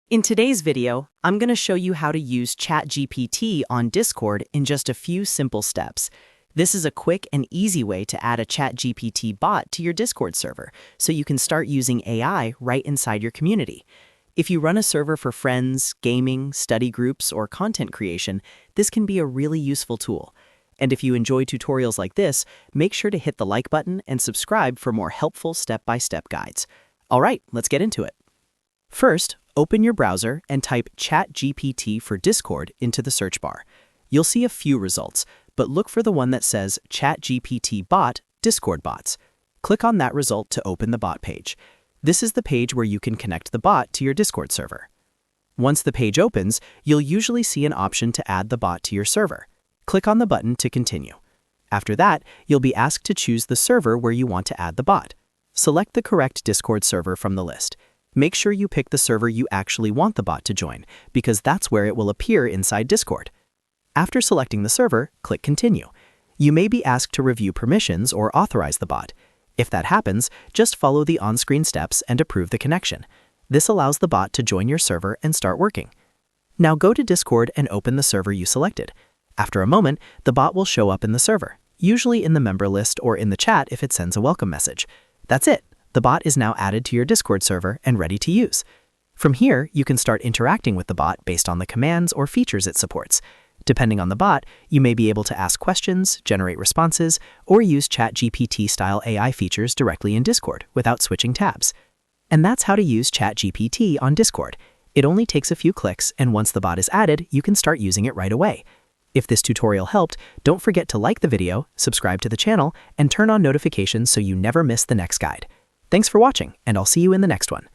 In today's video, I'm going to show you how to use ChatGPT on Discord in just a few simple steps. This is a quick and easy way to add a ChatGPT bot to your Discord server, so you can start using AI right inside your community. If you run a server for friends, gaming, study groups, or content creation, this can be a really useful tool. And if you enjoy tutorials like this, make sure to hit the like button and subscribe for more helpful step-by-step guides. All right, let's get into it. First, open your browser and type ChatGPT for Discord into the search bar. You'll see a few results, but look for the one that says ChatGPT bot Discord bots. Click on that result to open the bot page. This is the page where you can connect the bot to your Discord server. Once the page opens, you'll usually see an option to add the bot to your server. Click on the button to continue. After that, you'll be asked to choose the server where you want to add the bot. Select the correct Discord server from the list. Make sure you pick the server you actually want the bot to join, because that's where it will appear inside Discord. After selecting the server, click Continue. You may be asked to review permissions or authorize the bot. If that happens, just follow the on-screen steps and approve the connection. This allows the bot to join your server and start working. Now go to Discord and open the server you selected. After a moment, the bot will show up in the server, usually in the member list or in the chat if it sends a welcome message. That's it. The bot is now added to your Discord server and ready to use. From here, you can start interacting with the bot based on the commands or features it supports. Depending on the bot, you may be able to ask questions, generate responses, or use ChatGPT-style AI features directly in Discord without switching tabs. And that's how to use ChatGPT on Discord. It only takes a few clicks, and once the bot is added, you can start using it right away. If this tutorial helped, don't forget to like the video, subscribe to the channel, and turn on notifications so you never miss the next guide. Thanks for watching, and I'll see you in the next one.